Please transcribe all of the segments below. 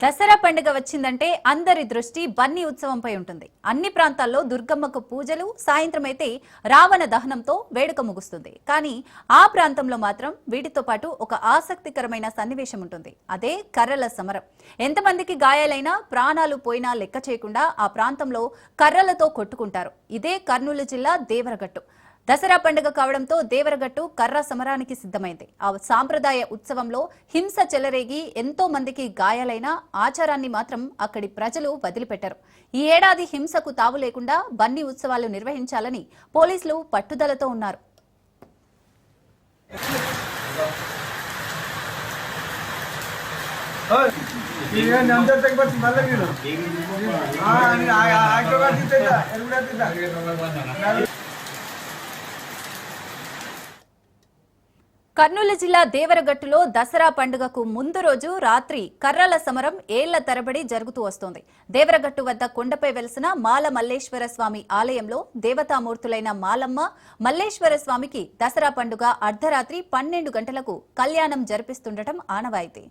దసరా పండుగ వచ్చిందంటే అందరి దృష్టి బన్నీ ఉత్సవంపై ఉంటుంది. అన్ని ప్రాంతాల్లో దుర్గమ్మకు పూజలు, సాయంత్రం అయితే రావణ దహనంతో వేడుక ముగుస్తుంది. కానీ ఆ ప్రాంతంలో మాత్రం వీటితో పాటు ఒక ఆసక్తికరమైన సన్నివేశం ఉంటుంది. అదే కర్రల సమరం. ఎంతమందికి గాయాలైనా, ప్రాణాలు పోయినా లెక్క చేయకుండా ఆ ప్రాంతంలో కర్రలతో కొట్టుకుంటారు. ఇదే కర్నూలు జిల్లా దేవరగట్టు. దసరా పండుగ కావడంతో దేవరగట్టు కర్ర సమరానికి సిద్ధమైంది. ఆ సాంప్రదాయ ఉత్సవంలో హింస చెలరేగి ఎంతో మందికి గాయాలైన ఆచారాన్ని మాత్రం అక్కడి ప్రజలు వదిలిపెట్టారు. ఈ ఏడాది హింసకు తావు లేకుండా బన్నీ ఉత్సవాలు నిర్వహించాలని పోలీసులు పట్టుదలతో ఉన్నారు. కర్నూలు జిల్లా దేవరగట్టులో దసరా పండుగకు ముందు రోజు రాత్రి కర్రల సమరం ఏళ్ల తరబడి జరుగుతూ వస్తోంది. దేవరగట్టు వద్ద కొండపై వెలిసిన మాల మల్లేశ్వర స్వామి ఆలయంలో దేవతామూర్తులైన మాలమ్మ, మల్లేశ్వర స్వామికి దసరా పండుగ అర్ధరాత్రి 12 గంటలకు కళ్యాణం జరిపిస్తుండటం ఆనవాయితీ.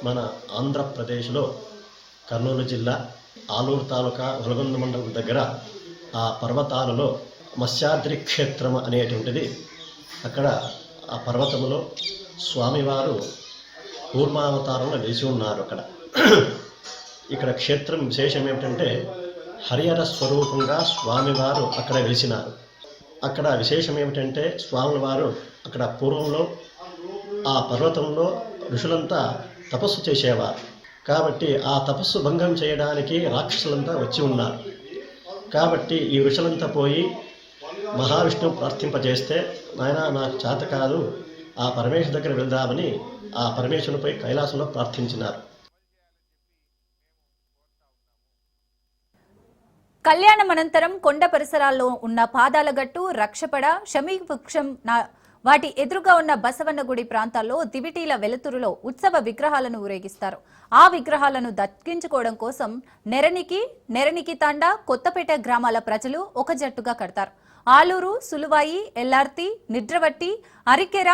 మన ఆంధ్రప్రదేశ్లో కర్నూలు జిల్లా ఆలూరు తాలూకా వెలగొంద మండలం దగ్గర ఆ పర్వతాలలో మత్స్యాద్రి క్షేత్రం అనేటువంటిది. అక్కడ ఆ పర్వతంలో స్వామివారు కూర్మావతారంలో వెలిసి ఉన్నారు. ఇక్కడ క్షేత్రం విశేషం ఏమిటంటే హరిహర స్వరూపంగా స్వామివారు అక్కడ వెలిసినారు. అక్కడ విశేషం ఏమిటంటే స్వామివారు అక్కడ పూర్వంలో ఆ పర్వతంలో ఋషులంతా తపస్సు చేసేవారు. కాబట్టి ఆ తపస్సు భంగం చేయడానికి రాక్షసులంతా వచ్చి ఉన్నారు. కాబట్టి ఈ ఋషులంతా పోయి మహావిష్ణువు ప్రార్థింపజేస్తే, నాయన నాకు చేత కాదు, ఆ పరమేశ్వరు దగ్గర వెళ్దామని ఆ పరమేశ్వరునిపై కైలాసంలో ప్రార్థించినారు. కళ్యాణం అనంతరం కొండ పరిసరాల్లో ఉన్న పాదాలగట్టు, రక్షపడ, షమీవృక్షం వాటి ఎదురుగా ఉన్న బసవన్నగుడి ప్రాంతాల్లో దివిటీల వెలుతురులో ఉత్సవ విగ్రహాలను ఊరేగిస్తారు. ఆ విగ్రహాలను దక్కించుకోవడం కోసం నెరనికి తాండా, కొత్తపేట గ్రామాల ప్రజలు ఒక జట్టుగా కడతారు. ఆలూరు, సులువాయి, ఎల్లార్తి, నిడ్రవట్టి, అరికెర,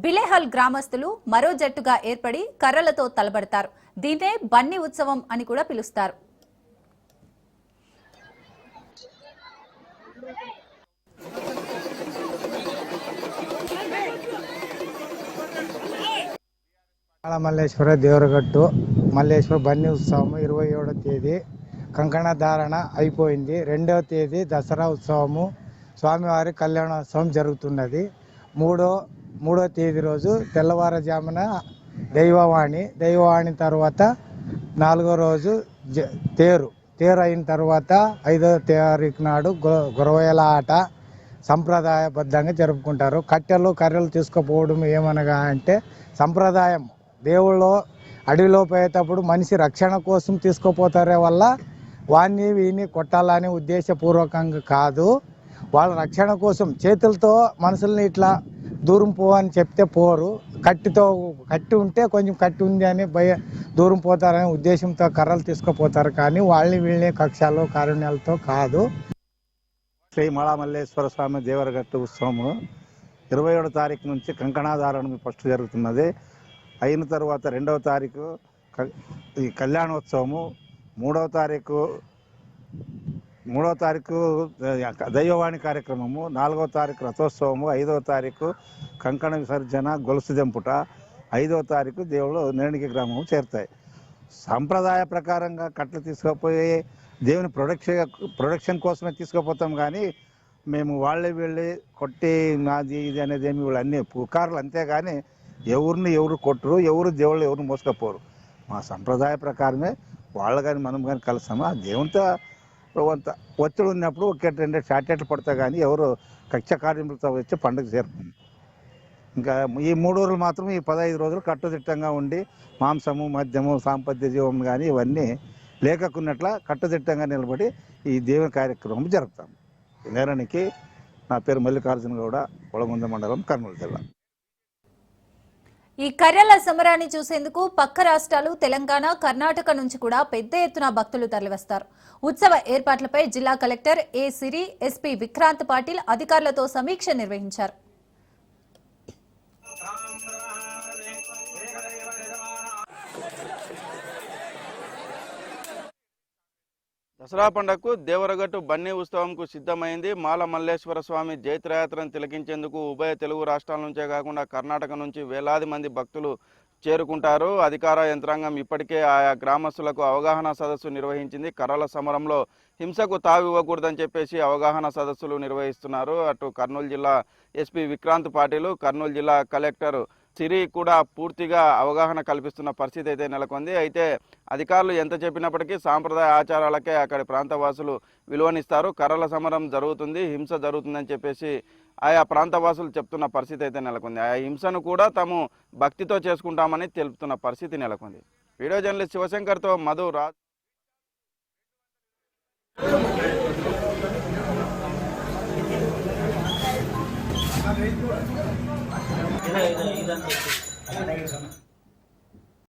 బిలేహల్ గ్రామస్తులు మరో జట్టుగా ఏర్పడి కర్రలతో తలబడతారు. దీన్నే బన్నీ ఉత్సవం అని కూడా పిలుస్తారు. మల్లేశ్వర దేవరగట్టు మల్లేశ్వర బన్నీ ఉత్సవం 27వ తేదీ కంకణ ధారణ అయిపోయింది. 2వ తేదీ దసరా ఉత్సవము, స్వామివారి కళ్యాణోత్సవం జరుగుతున్నది. మూడో తేదీ రోజు తెల్లవారుజామున దైవవాణి తర్వాత 4వ రోజు తేరు అయిన తర్వాత 5వ తారీఖు నాడు గురవయ్యల ఆట సంప్రదాయబద్ధంగా జరుపుకుంటారు. కర్రలు తీసుకుపోవడం ఏమనగా అంటే సంప్రదాయం. దేవుళ్ళు అడవిలో పోయేటప్పుడు మనిషి రక్షణ కోసం తీసుకుపోతారే వల్ల వీని కొట్టాలని ఉద్దేశపూర్వకంగా కాదు, వాళ్ళ రక్షణ కోసం చేతులతో మనుషుల్ని ఇట్లా దూరం పోవని చెప్తే పోరు. కట్టి ఉంటే కొంచెం కట్టి ఉంది అని దూరం పోతారనే ఉద్దేశంతో కర్రలు తీసుకుపోతారు. కానీ వీళ్ళని కక్షాలు కారుణ్యాలతో కాదు. శ్రీ మల్లేశ్వర స్వామి దేవరగట్టు ఉత్సవము 27వ తారీఖు నుంచి కంకణాధారణ ఫస్ట్ జరుగుతున్నది. అయిన తర్వాత 2వ తారీఖు ఈ కళ్యాణోత్సవము, 3వ తారీఖు దైవవాణి కార్యక్రమము, 4వ తారీఖు రథోత్సవము, 5వ తారీఖు కంకణ విసర్జన, గొలుసు దెంపుట, 5వ తారీఖు దేవుళ్ళు నేణికి గ్రామము చేరుతాయి. సాంప్రదాయ ప్రకారంగా కట్టలు తీసుకుపోయి దేవుని ప్రొడక్షన్ కోసమే తీసుకుపోతాం. కానీ మేము వీళ్ళే కొట్టి నాది ఇది అనేది ఏమి వీళ్ళు అన్ని పుకార్లు, అంతేగాని ఎవరు కొట్టరు, దేవుళ్ళు మోసుకపోరు. మా సంప్రదాయ ప్రకారమే వాళ్ళు కానీ మనం కానీ కలుస్తాము. ఆ దేవునితో కొంత ఒత్తిడి ఉన్నప్పుడు 1-2 షార్టెట్లు పడతాయి. కానీ ఎవరు కక్ష కార్యములతో వచ్చి పండుగ చేరుతుంది. ఇంకా ఈ 3 రోజులు మాత్రం, ఈ 15 రోజులు కట్టుదిట్టంగా ఉండి మాంసము, మద్యము, సాంపత్య జీవం కానీ ఇవన్నీ లేకకున్నట్ల కట్టుదిట్టంగా నిలబడి ఈ దేవుని కార్యక్రమం జరుపుతాం. నేరానికి నా పేరు మల్లికార్జున గౌడ, వెలగొంద మండలం, కర్నూలు జిల్లా. ఈ కర్రల సమరాన్ని చూసేందుకు పక్క రాష్ట్రాలు తెలంగాణ, కర్ణాటక నుంచి కూడా పెద్ద ఎత్తున భక్తులు తరలివస్తారు. ఉత్సవ ఏర్పాట్లపై జిల్లా కలెక్టర్ ఏ సిరి, ఎస్పీ విక్రాంత్ పాటిల్ అధికారులతో సమీక్ష నిర్వహించారు. దసరా పండుగకు దేవరగట్టు బన్నీ ఉత్సవంకు సిద్ధమైంది. మాల మల్లేశ్వర స్వామి జైత్రయాత్రను తిలకించేందుకు ఉభయ తెలుగు రాష్ట్రాల నుంచే కాకుండా కర్ణాటక నుంచి వేలాది మంది భక్తులు చేరుకుంటారు. అధికార యంత్రాంగం ఇప్పటికే ఆయా గ్రామస్తులకు అవగాహన సదస్సు నిర్వహించింది. కర్రల సమరంలో హింసకు తావివ్వకూడదని చెప్పేసి అవగాహన సదస్సులు నిర్వహిస్తున్నారు. అటు కర్నూలు జిల్లా ఎస్పీ విక్రాంత్ పాటిల్, కర్నూలు జిల్లా కలెక్టర్ సిరి కూడా పూర్తిగా అవగాహన కల్పిస్తున్న పరిస్థితి అయితే నెలకొంది. అయితే అధికారులు ఎంత చెప్పినప్పటికీ సాంప్రదాయ ఆచారాలకే అక్కడి ప్రాంతవాసులు విలువనిస్తారు. కర్రల సమరం జరుగుతుంది, హింస జరుగుతుందని చెప్పేసి ఆయా ప్రాంతవాసులు చెప్తున్న పరిస్థితి అయితే నెలకొంది. ఆ హింసను కూడా తాము భక్తితో చేసుకుంటామని తెలుపుతున్న పరిస్థితి నెలకొంది. వీడియో జర్నలిస్ట్ శివశంకర్తో మధు రాజ్.